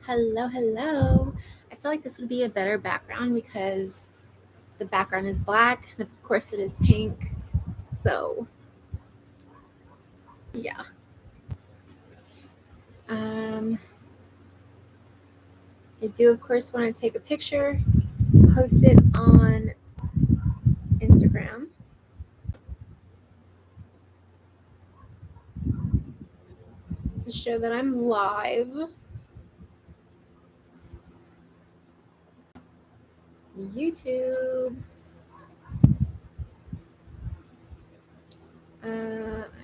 Hello, hello. I feel like this would be a better background because the background is black, the corset is pink. So, yeah. Um, I do, of course, want to take a picture, post it on Instagram. To show that I'm live. YouTube. I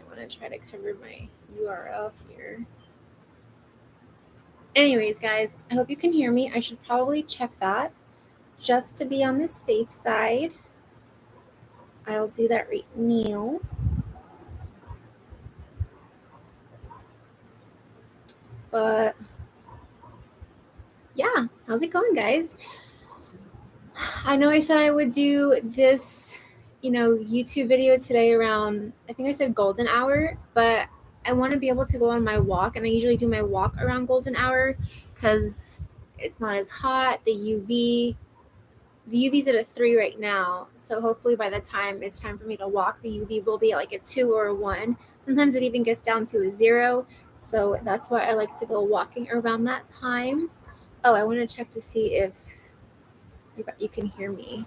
want to try to cover my URL here. Anyways, guys, I hope you can hear me. I should probably check that just to be on the safe side. I'll do that right now. But yeah, how's it going, guys? I know I said I would do this, YouTube video today around, I think I said golden hour, but I want to be able to go on my walk, and I usually do my walk around golden hour because it's not as hot. The UV's at a 3 right now, so hopefully by the time it's time for me to walk, the UV will be at like a 2 or a 1. Sometimes it even gets down to a 0, so that's why I like to go walking around that time. Oh, I want to check to see if you can hear me.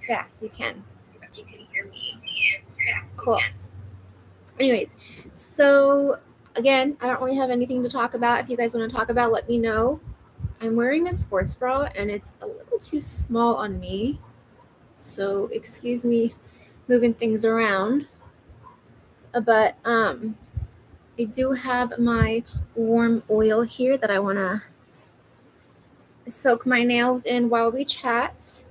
Yeah, you can. You can hear me. Yeah, cool. Anyways, so again, I don't really have anything to talk about. If you guys want to talk about, let me know. I'm wearing a sports bra and it's a little too small on me. So excuse me moving things around. But I do have my warm oil here that I want to soak my nails in while we chat.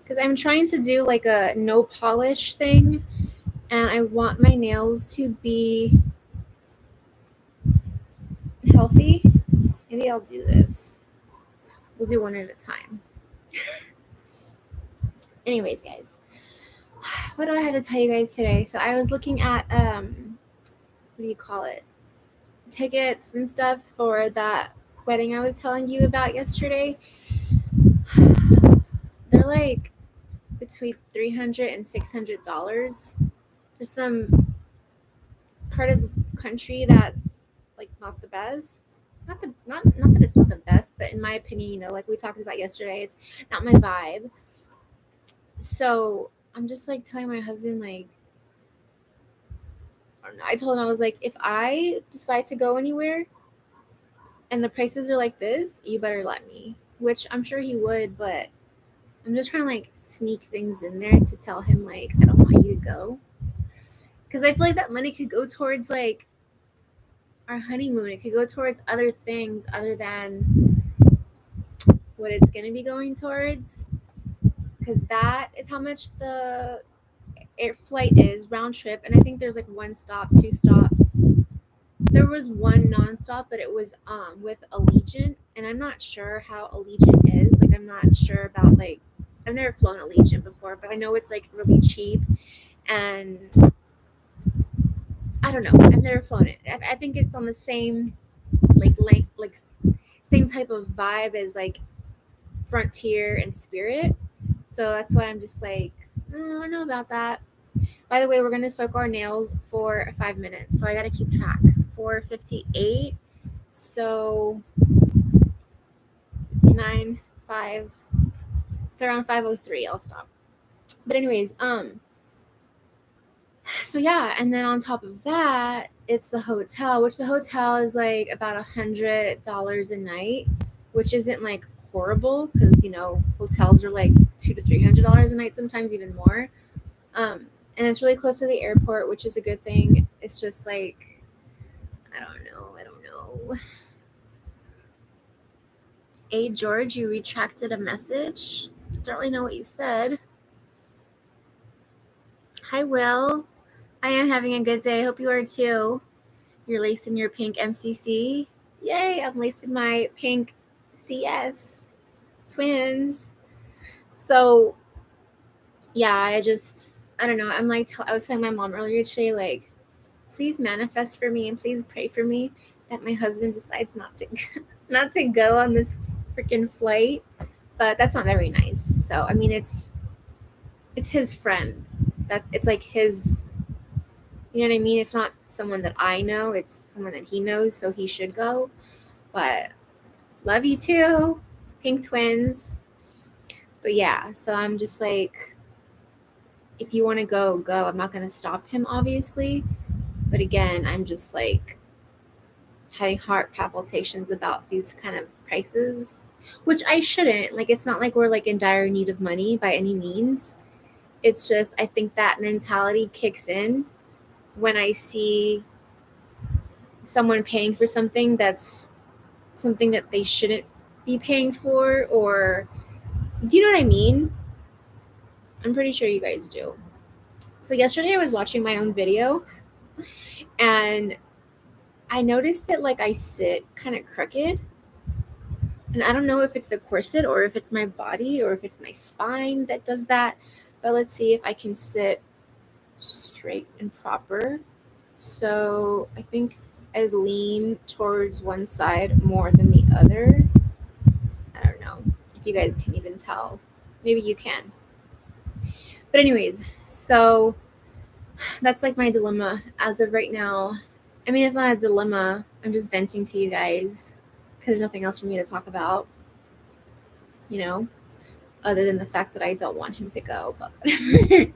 Because I'm trying to do like a no polish thing, and I want my nails to be healthy. Maybe I'll do this. We'll do one at a time. Anyways, guys, what do I have to tell you guys today? So I was looking at what do you call it? Tickets and stuff for that wedding I was telling you about yesterday. They're like between $300 and $600 for some part of the country that's like not the best. Not that it's not the best, but in my opinion, like we talked about yesterday, it's not my vibe. So I'm just like telling my husband, like, I don't know. I told him, I was like, if I decide to go anywhere and the prices are like this, you better let me. Which I'm sure he would, but I'm just trying to like sneak things in there to tell him like I don't want you to go. Because I feel like that money could go towards like our honeymoon. It could go towards other things other than what it's going to be going towards. Because that is how much the air flight is round trip. And I think there's like 1 stop, 2 stops. There was 1 nonstop, but it was with Allegiant. And I'm not sure how Allegiant is. Like, I'm not sure about like, I've never flown Allegiant before, but I know it's like really cheap. And I don't know. I've never flown it. I think it's on the same like same type of vibe as like Frontier and Spirit. So that's why I'm just like, I don't know about that. By the way, we're gonna soak our nails for 5 minutes, so I gotta keep track. 4:58. So 59, 5. So around 5:03, I'll stop. But anyways, so yeah, and then on top of that, it's the hotel, which the hotel is like about $100 a night, which isn't like horrible because hotels are like $200 to $300 a night, sometimes even more. And it's really close to the airport, which is a good thing. It's just like I don't know. Hey George, you retracted a message. Don't really know what you said. Hi Will. I am having a good day. I hope you are too. You're lacing your pink MCC. Yay, I'm lacing my pink CS. Twins. So, yeah, I don't know. I'm like, I was telling my mom earlier today, like, please manifest for me and please pray for me that my husband decides not to go on this freaking flight. But that's not very nice. So I mean, it's his friend. It's like his. You know what I mean? It's not someone that I know. It's someone that he knows, so he should go. But love you too, pink twins. But yeah, so I'm just like, if you want to go, go. I'm not going to stop him, obviously. But again, I'm just like having heart palpitations about these kind of prices, which I shouldn't. Like, it's not like we're like in dire need of money by any means. It's just, I think that mentality kicks in when I see someone paying for something that's something that they shouldn't be paying for, or do you know what I mean? I'm pretty sure you guys do. So yesterday I was watching my own video and I noticed that like I sit kind of crooked. And I don't know if it's the corset or if it's my body or if it's my spine that does that. But let's see if I can sit straight and proper. So I think I lean towards one side more than the other. I don't know if you guys can even tell. Maybe you can. But anyways, so that's like my dilemma as of right now. I mean, it's not a dilemma. I'm just venting to you guys because there's nothing else for me to talk about, you know, other than the fact that I don't want him to go. But whatever.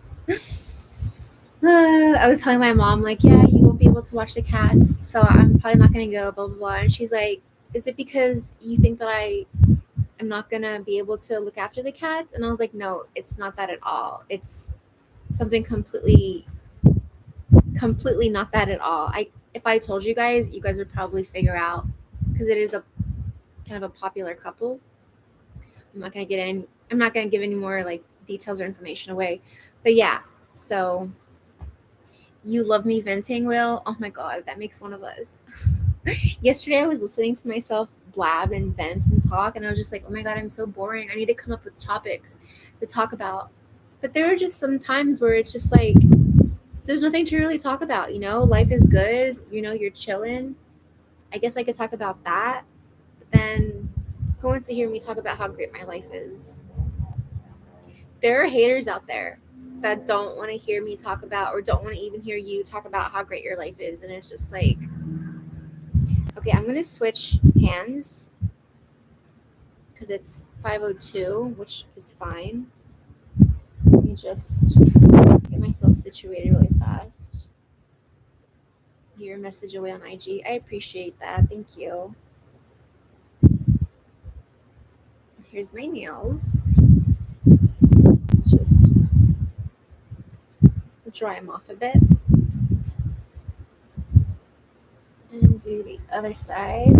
I was telling my mom, like, yeah, you won't be able to watch the cast, so I'm probably not going to go, blah, blah, blah. And she's like, is it because you think that I am not going to be able to look after the cats? And I was like, no, it's not that at all. It's something completely not that at all. If I told you guys would probably figure out, because it is a kind of a popular couple. I'm not going to give any more like details or information away. But yeah, so you love me venting, Will? Oh my god, that makes one of us. Yesterday I was listening to myself blab and vent and talk, and I was just like, oh my god, I'm so boring. I need to come up with topics to talk about. But there are just some times where it's just like there's nothing to really talk about, you know? Life is good, you know, you're chilling. I guess I could talk about that. But then who wants to hear me talk about how great my life is? There are haters out there that don't want to hear me talk about, or don't want to even hear you talk about how great your life is. And it's just like, okay, I'm going to switch hands because it's 5:02, which is fine. Let me just get myself situated really fast. Your message away on IG. I appreciate that. Thank you. Here's my nails. Just dry them off a bit. And do the other side.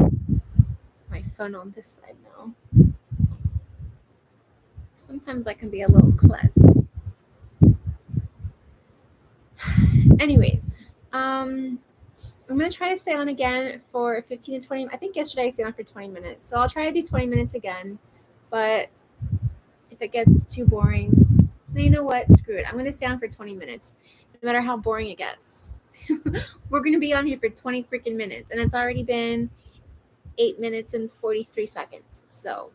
My phone on this side now. Sometimes that can be a little klutz. Anyways, I'm going to try to stay on again for 15 to 20. I think yesterday I stayed on for 20 minutes. So I'll try to do 20 minutes again. But if it gets too boring, then you know what? Screw it. I'm going to stay on for 20 minutes. No matter how boring it gets. We're going to be on here for 20 freaking minutes. And it's already been 8 minutes and 43 seconds. So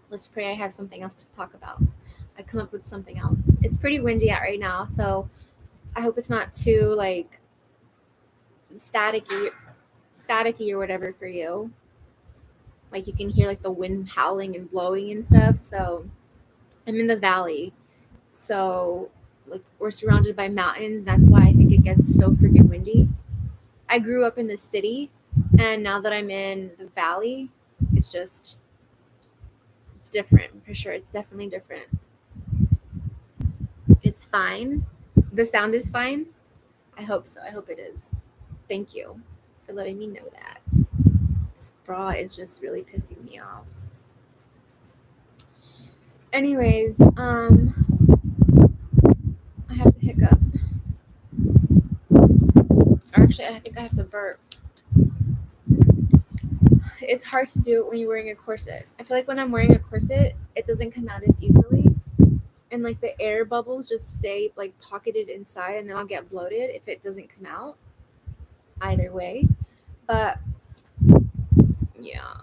let's pray I have something else to talk about. I come up with something else. It's pretty windy out right now. So I hope it's not too like staticky or whatever for you. Like you can hear like the wind howling and blowing and stuff. So I'm in the valley. So like we're surrounded by mountains. That's why I think it gets so freaking windy. I grew up in the city, and now that I'm in the valley, it's different for sure. It's definitely different. It's fine. The sound is fine. I hope so. I hope it is. Thank you for letting me know that. This bra is just really pissing me off. Anyways, I have to hiccup. Or actually, I think I have to burp. It's hard to do when you're wearing a corset. I feel like when I'm wearing a corset, it doesn't come out as easily. And like the air bubbles just stay like pocketed inside, and then I'll get bloated if it doesn't come out. Either way. But yeah.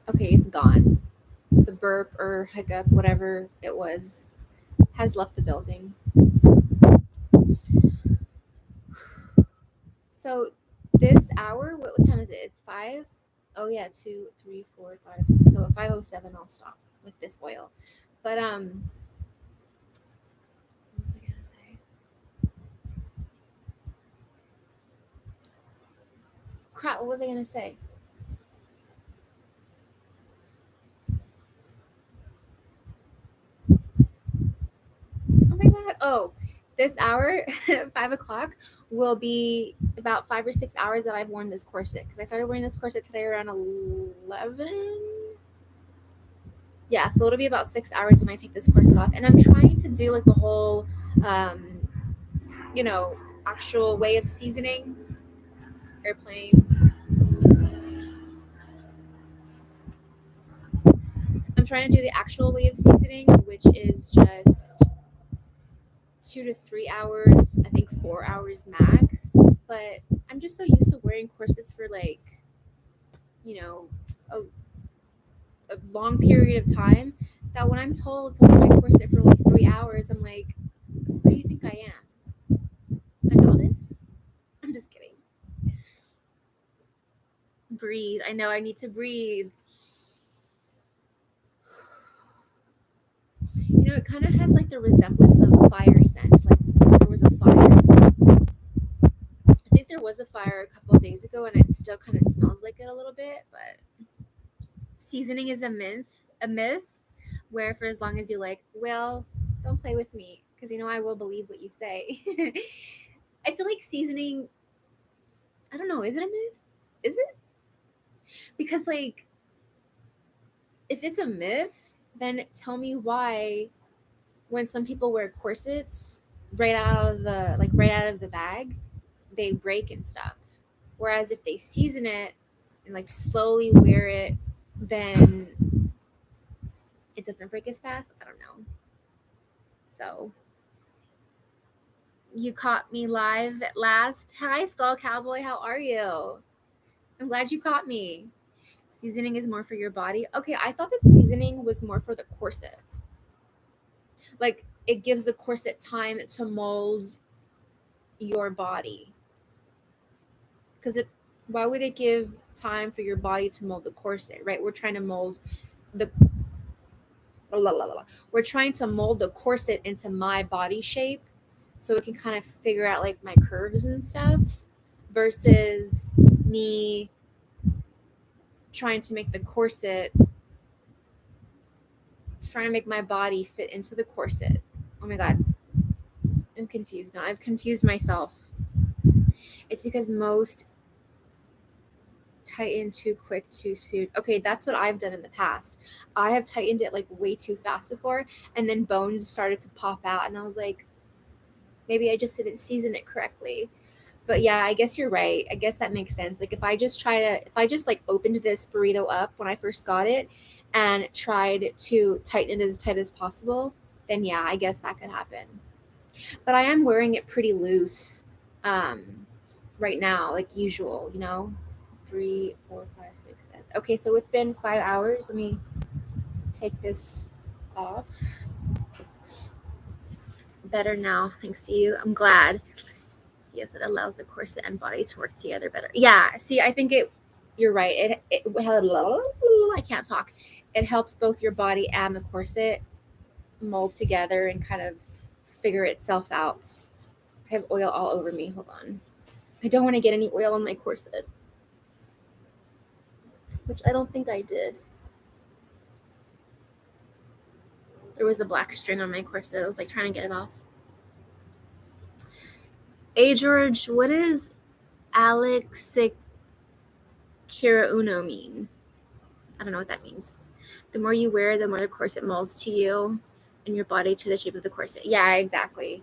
Okay, it's gone. The burp or hiccup, whatever it was, has left the building. So this hour, what time is it? It's 5? Oh yeah, 2, 3, 4, 5, 6. So at 5:07 I'll stop with this oil. But what was I gonna say? Crap, what was I gonna say? Oh my god. Oh, this hour, 5 o'clock, will be about 5 or 6 hours that I've worn this corset. Because I started wearing this corset today around 11. Yeah, so it'll be about 6 hours when I take this corset off. And I'm trying to do like the whole, um, you know, actual way of seasoning. Airplane. I'm trying to do the actual way of seasoning, which is just 2 to 3 hours, I think 4 hours max. But I'm just so used to wearing corsets for like, you know, a long period of time that when I'm told to wear my corset for like 3 hours, I'm like, who do you think I am? A novice? I'm just kidding. Breathe. I know I need to breathe. You know, it kind of has like the resemblance of fire scent. Like there was a fire. I think there was a fire a couple of days ago, and it still kind of smells like it a little bit. But seasoning is a myth. A myth where for as long as you like, well, don't play with me because you know I will believe what you say. I feel like seasoning. I don't know. Is it a myth? Is it? Because like, if it's a myth, then tell me why when some people wear corsets right out of the bag, they break and stuff. Whereas if they season it and like slowly wear it, then it doesn't break as fast. I don't know. So you caught me live at last. Hi, Skull Cowboy. How are you? I'm glad you caught me. Seasoning is more for your body. Okay, I thought that seasoning was more for the corset. Like it gives the corset time to mold your body. Because it why would it give time for your body to mold the corset, right? We're trying to mold the we're trying to mold the corset into my body shape so it can kind of figure out like my curves and stuff versus me trying to make the corset trying to make my body fit into the corset. Oh my god, I'm confused now. I've confused myself. It's because most tighten too quick too soon. Okay, that's what I've done in the past. I have tightened it like way too fast before, and then bones started to pop out, and I was like, maybe I just didn't season it correctly. But yeah, I guess you're right. I guess that makes sense. Like if I just like opened this burrito up when I first got it and tried to tighten it as tight as possible, then yeah, I guess that could happen. But I am wearing it pretty loose right now, like usual, you know? 3, 4, 5, 6, 7. Okay, so it's been 5 hours. Let me take this off. Better now, thanks to you. I'm glad. Yes, it allows the corset and body to work together better. Yeah, see, I think you're right. I can't talk. It helps both your body and the corset mold together and kind of figure itself out. I have oil all over me. Hold on. I don't want to get any oil on my corset, which I don't think I did. There was a black string on my corset. I was like trying to get it off. Hey, George, what does Alexicura Uno mean? I don't know what that means. The more you wear, the more the corset molds to you and your body to the shape of the corset. Yeah, exactly.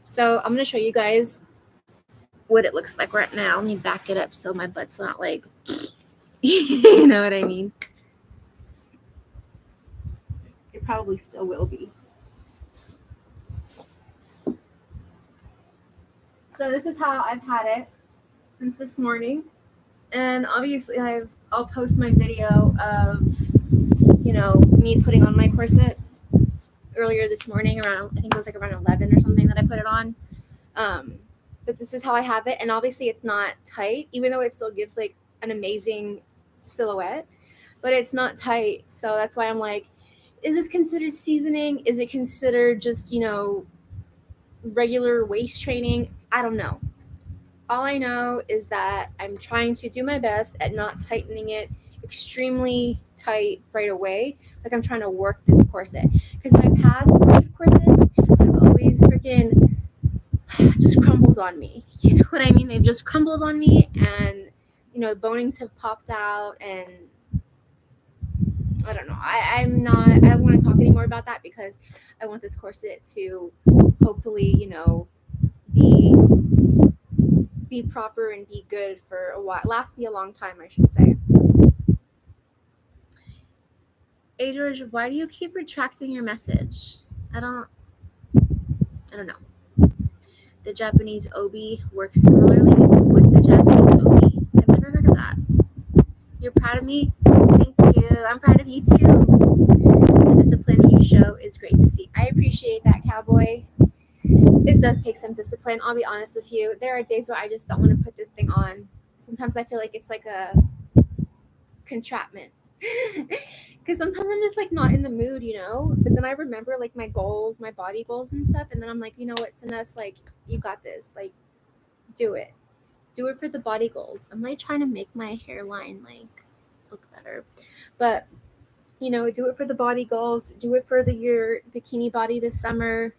So I'm going to show you guys what it looks like right now. Let me back it up so my butt's not like, you know what I mean? It probably still will be. So this is how I've had it since this morning. And obviously I'll post my video of, me putting on my corset earlier this morning around, I think it was like around 11 or something that I put it on. But this is how I have it. And obviously it's not tight, even though it still gives like an amazing silhouette, but it's not tight. So that's why I'm like, is this considered seasoning? Is it considered just, regular waist training? I don't know. All I know is that I'm trying to do my best at not tightening it extremely tight right away. Like I'm trying to work this corset. Because my past corsets have always freaking just crumbled on me. You know what I mean? They've just crumbled on me, and the bonings have popped out, and I don't know. I don't want to talk anymore about that because I want this corset to hopefully, be proper and be good for a while, last me a long time, I should say. Hey George, why do you keep retracting your message? I don't know. The Japanese obi works similarly. What's the Japanese obi? I've never heard of that. You're proud of me? Thank you. I'm proud of you too. The discipline you show is great to see. I appreciate that, cowboy. It does take some discipline. I'll be honest with you. There are days where I just don't want to put this thing on. Sometimes I feel like it's like a contraption. Because sometimes I'm just like not in the mood, but then I remember like my goals, my body goals and stuff, and then I'm like, you know what, Sinus, like you got this, like do it for the body goals. I'm like trying to make my hairline like look better, but do it for the body goals, do it for your bikini body this summer,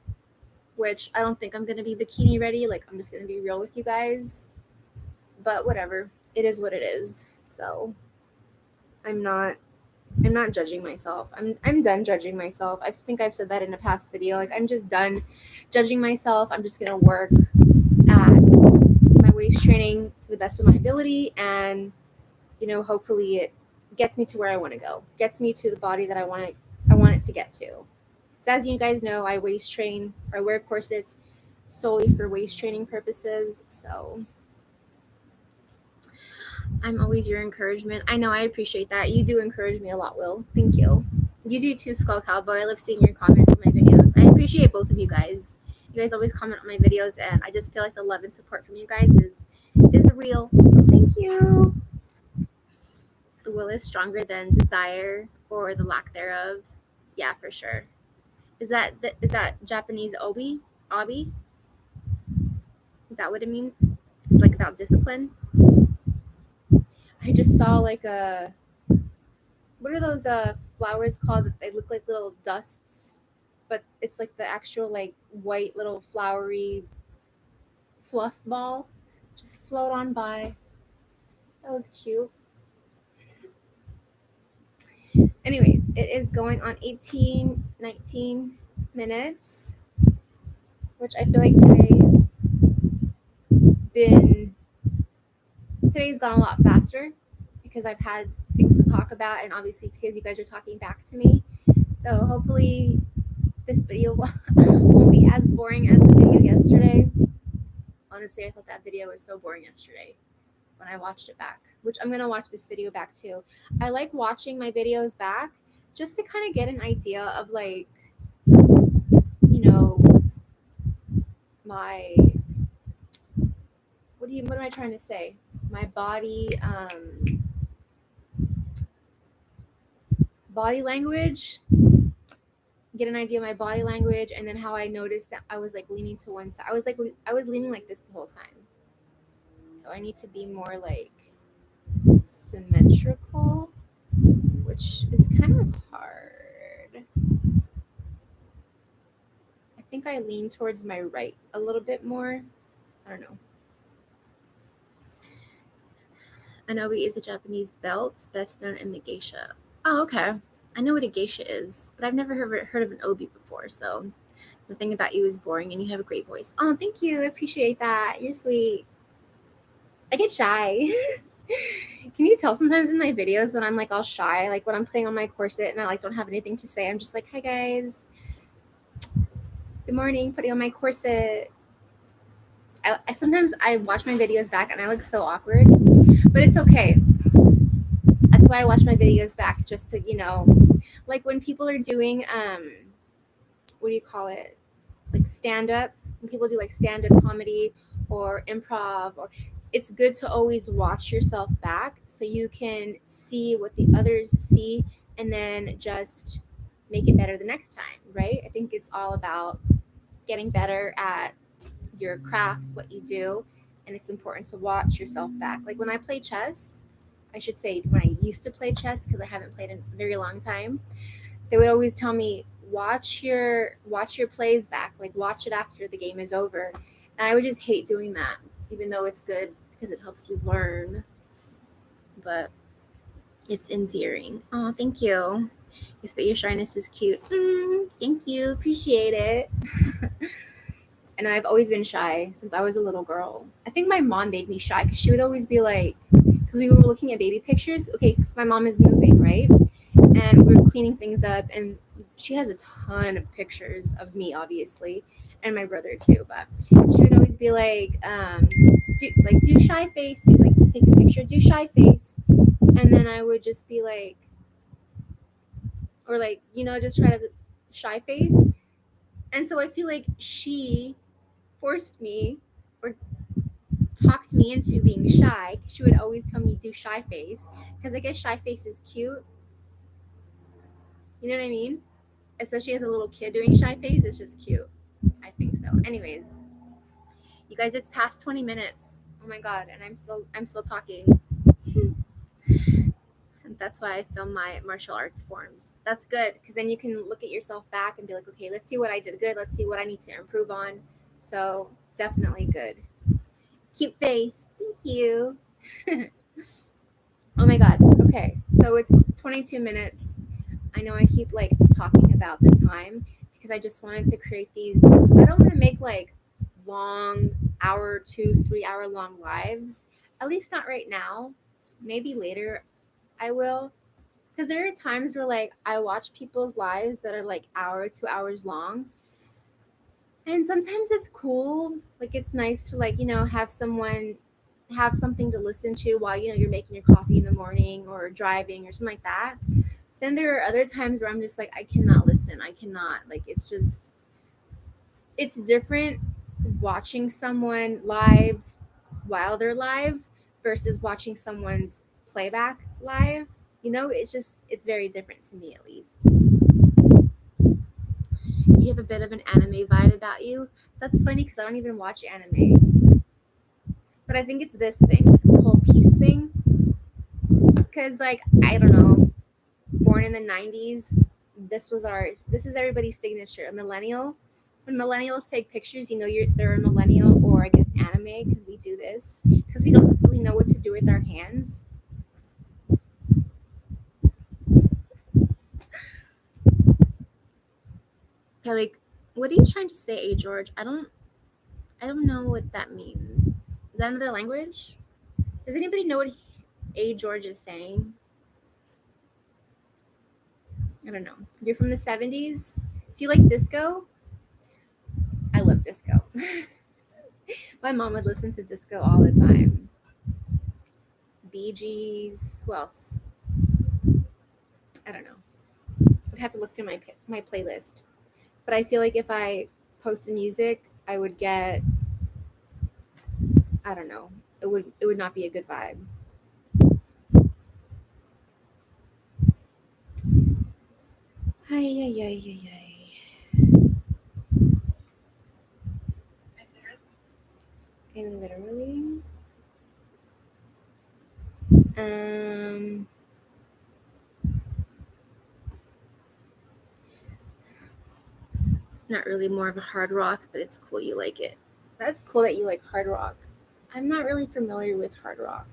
which I don't think I'm gonna be bikini ready. Like I'm just gonna be real with you guys, but whatever, it is what it is. So I'm not judging myself. I'm done judging myself. I think I've said that in a past video. Like I'm just done judging myself. I'm just gonna work at my waist training to the best of my ability, and hopefully it gets me to where I want to go. Gets me to the body that I want it to get to. So as you guys know, I waist train or wear corsets solely for waist training purposes. So I'm always your encouragement. I know, I appreciate that. You do encourage me a lot, Will. Thank you. You do too, Skull Cowboy. I love seeing your comments on my videos. I appreciate both of you guys. You guys always comment on my videos, and I just feel like the love and support from you guys is real. So thank you. The will is stronger than desire or the lack thereof. Yeah, for sure. Is that Japanese obi? Obi? Is that what it means? It's like about discipline. I just saw like what are those flowers called that they look like little dusts, but it's like the actual like white little flowery fluff ball just float on by. That was cute. Anyways, it is going on 19 minutes, which I feel like today's gone a lot faster because I've had things to talk about, and obviously because you guys are talking back to me. So hopefully this video won't be as boring as the video yesterday. Honestly, I thought that video was so boring yesterday when I watched it back, which I'm going to watch this video back too. I like watching my videos back just to kind of get an idea of like, my, what am I trying to say? My body language, get an idea of my body language, and then how I noticed that I was like leaning to one side. I was leaning like this the whole time. So I need to be more like symmetrical, which is kind of hard. I think I lean towards my right a little bit more. I don't know. An obi is a Japanese belt, best known in the geisha. Oh, okay. I know what a geisha is, but I've never heard of an obi before. So the thing about you is boring, and you have a great voice. Oh, thank you. I appreciate that. You're sweet. I get shy. Can you tell sometimes in my videos when I'm like all shy, like when I'm putting on my corset and I like don't have anything to say, I'm just like, hi guys. Good morning, putting on my corset. I sometimes I watch my videos back and I look so awkward, but it's okay. That's why I watch my videos back, just to, like when people are doing what do you call it? Like stand up. When people do like stand up comedy or improv, or it's good to always watch yourself back so you can see what the others see and then just make it better the next time, right? I think it's all about getting better at your craft, what you do, and it's important to watch yourself back. Like when I play chess, I should say when I used to play chess because I haven't played in a very long time, they would always tell me watch your plays back, like watch it after the game is over. And I would just hate doing that, even though it's good because it helps you learn. But it's endearing. Oh, thank you. Yes, but your shyness is cute. Thank you. Appreciate it. And I've always been shy since I was a little girl. I think my mom made me shy because she would always be like, because we were looking at baby pictures. Okay, because my mom is moving, right? And we were cleaning things up, and she has a ton of pictures of me, obviously, and my brother too. But she would always be like, do shy face, do like take a picture, do shy face, and then I would just be like, or like just try to shy face. And so I feel like she forced me or talked me into being shy. She would always tell me do shy face because I guess shy face is cute. You know what I mean? Especially as a little kid doing shy face, it's just cute. I think so. Anyways, you guys, it's past 20 minutes. Oh my god, and I'm still talking. That's why I film my martial arts forms. That's good because then you can look at yourself back and be like, okay, let's see what I did good. Let's see what I need to improve on. So definitely good. Cute face. Thank you. Oh my god. Okay, so it's 22 minutes. I know I keep like talking about the time because I just wanted to create these. I don't want to make like long hour, 2-3 hour long lives. At least not right now. Maybe later I will. Because there are times where like I watch people's lives that are like hour, 2 hours long. And sometimes it's cool. Like it's nice to like, have someone have something to listen to while you're making your coffee in the morning or driving or something like that. Then there are other times where I'm just like, I cannot listen. I cannot. Like it's different watching someone live while they're live versus watching someone's playback live. It's very different to me, at least. You have a bit of an anime vibe about you. That's funny because I don't even watch anime. But I think it's this thing, the whole peace thing. Because, like, I don't know, born in the 90s, this is everybody's signature. A millennial. When millennials take pictures, they're a millennial, or I guess anime, because we do this. Because we don't really know what to do with our hands. Okay, like, what are you trying to say, George? I don't know what that means. Is that another language? Does anybody know what George is saying? I don't know. You're from the 70s? Do you like disco? I love disco. My mom would listen to disco all the time. Bee Gees. Who else? I don't know. I'd have to look through my playlist. But I feel like if I posted music, I would get, I don't know. It would not be a good vibe. Ay. I literally. Not really, more of a hard rock, but it's cool you like it. That's cool that you like hard rock. I'm not really familiar with hard rock.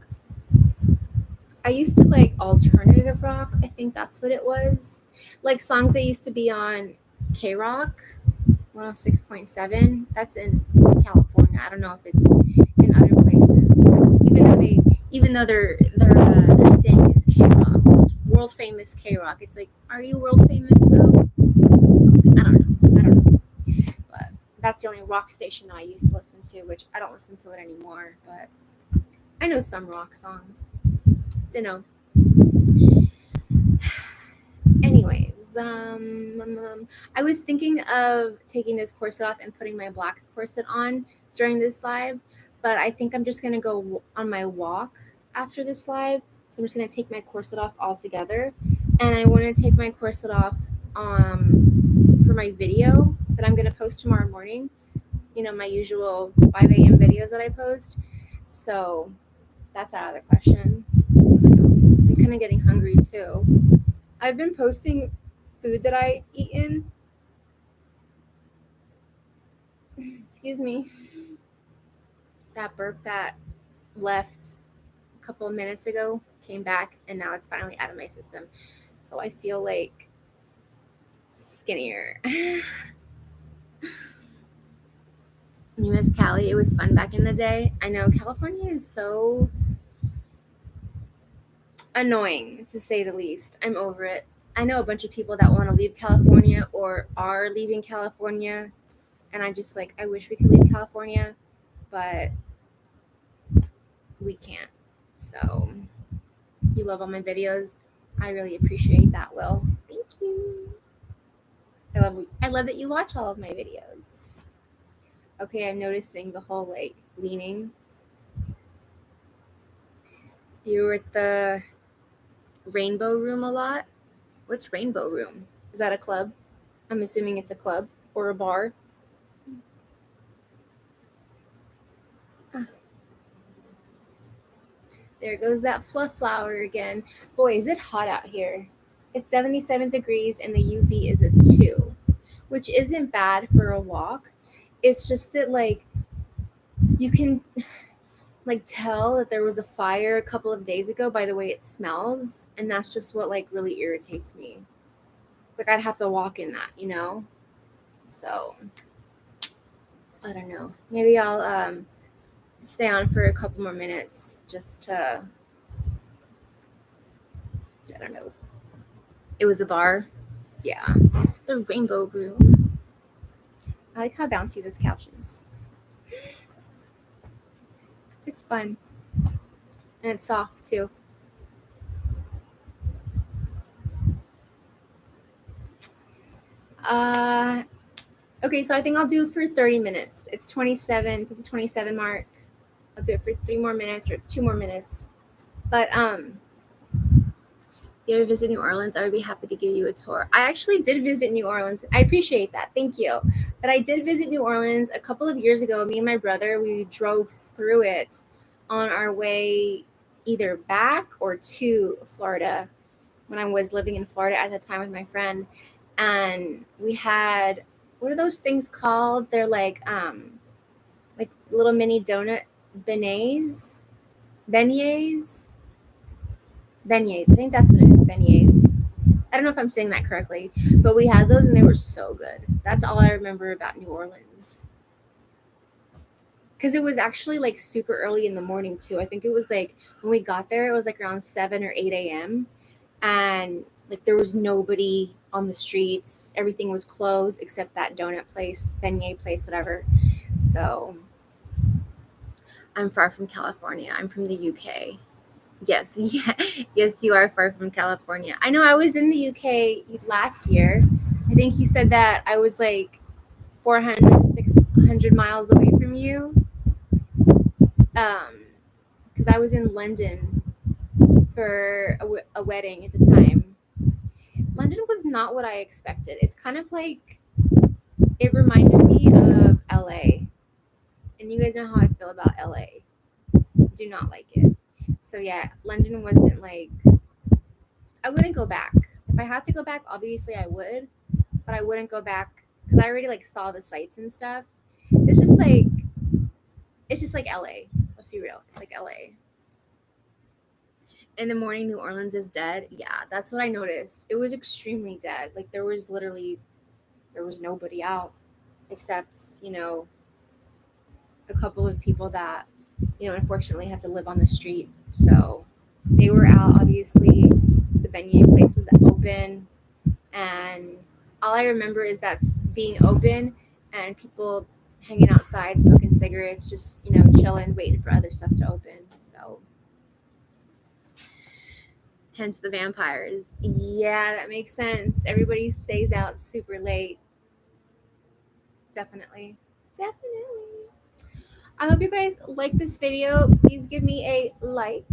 I used to like alternative rock. I think that's what it was. Like songs that used to be on K Rock 106.7. That's in California. I don't know if it's in other places. Even though they're saying it's K Rock, world famous K Rock. It's like, are you world famous though? I don't know. But That's the only rock station that I used to listen to, which I don't listen to it anymore, but I know some rock songs. Don't know. Anyways, I was thinking of taking this corset off and putting my black corset on during this live, but I think I'm just gonna go on my walk after this live. So I'm just gonna take my corset off altogether, and I want to take my corset off for my video that I'm gonna post tomorrow morning. You know, my usual 5 a.m. videos that I post. So that's out of the question. I'm kind of getting hungry too. I've been posting food that I eaten. Excuse me. That burp that left a couple of minutes ago came back, and now it's finally out of my system. So I feel like skinnier. You miss Cali? It was fun back in the day. I know California is so annoying, to say the least. I'm over it. I know a bunch of people that want to leave California or are leaving California, and I'm just like, I wish we could leave California, but we can't. So you love all my videos. I really appreciate that, Will. Thank you. I love that you watch all of my videos. Okay, I'm noticing the whole like leaning. You were at the Rainbow Room a lot. What's Rainbow Room? Is that a club? I'm assuming it's a club or a bar. There goes that fluff flower again. Boy, is it hot out here. It's 77 degrees and the UV is a 2, which isn't bad for a walk. It's just that like you can like tell that there was a fire a couple of days ago by the way it smells, and that's just what like really irritates me. Like I'd have to walk in that, you know? So I don't know. Maybe I'll stay on for a couple more minutes just to, I don't know. It was the bar. Yeah. The Rainbow Room. I like how bouncy this couch is. It's fun. And it's soft too. Okay, so I think I'll do it for 30 minutes. It's 27 to the 27 mark. I'll do it for 3 more minutes or 2 more minutes. But if you ever visit New Orleans, I would be happy to give you a tour. I actually did visit New Orleans. I appreciate that. Thank you. But I did visit New Orleans a couple of years ago. Me and my brother, we drove through it on our way either back or to Florida when I was living in Florida at the time with my friend. And we had, what are those things called? They're like little mini donut beignets. Beignets. I think that's what it is. Beignets. I don't know if I'm saying that correctly, but we had those and they were so good. That's all I remember about New Orleans. Because it was actually like super early in the morning too. I think it was like when we got there, it was like around 7 or 8 a.m. And like there was nobody on the streets. Everything was closed except that donut place, beignet place, whatever. So I'm far from California. I'm from the UK. Yes, yes, you are far from California. I know I was in the UK last year. I think you said that I was like 400, 600 miles away from you. Because I was in London for a wedding at the time. London was not what I expected. It's kind of like, it reminded me of LA. And you guys know how I feel about LA. Do not like it. So yeah, London wasn't like, I wouldn't go back. If I had to go back, obviously I would, but I wouldn't go back because I already like saw the sights and stuff. It's just like LA. Let's be real. It's like LA. In the morning, New Orleans is dead. Yeah, that's what I noticed. It was extremely dead. Like there was nobody out except, a couple of people that, unfortunately have to live on the street. So they were out. Obviously, the beignet place was open. And all I remember is that's being open and people hanging outside, smoking cigarettes, just, chilling, waiting for other stuff to open. So hence the vampires. Yeah, that makes sense. Everybody stays out super late. Definitely. Definitely. I hope you guys like this video. Please give me a like.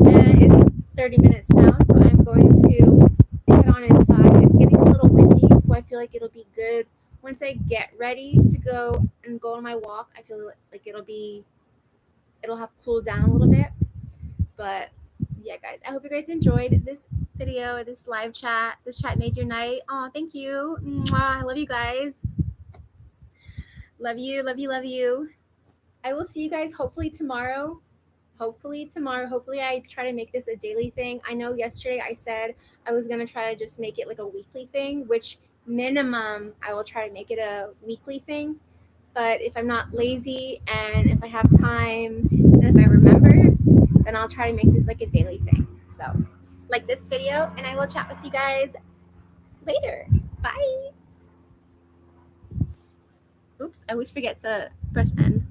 And it's 30 minutes now, so I'm going to head on inside. It's getting a little windy, so I feel like it'll be good once I get ready to go on my walk. I feel like it'll have cooled down a little bit. But yeah, guys, I hope you guys enjoyed this video, this live chat. This chat made your night. Oh, thank you. Mwah. I love you guys. Love you, love you, love you. I will see you guys hopefully tomorrow. Hopefully I try to make this a daily thing. I know yesterday I said I was going to try to just make it like a weekly thing, which minimum I will try to make it a weekly thing. But if I'm not lazy and if I have time and if I remember, then I'll try to make this like a daily thing. So like this video, and I will chat with you guys later. Bye. Oops, I always forget to press end.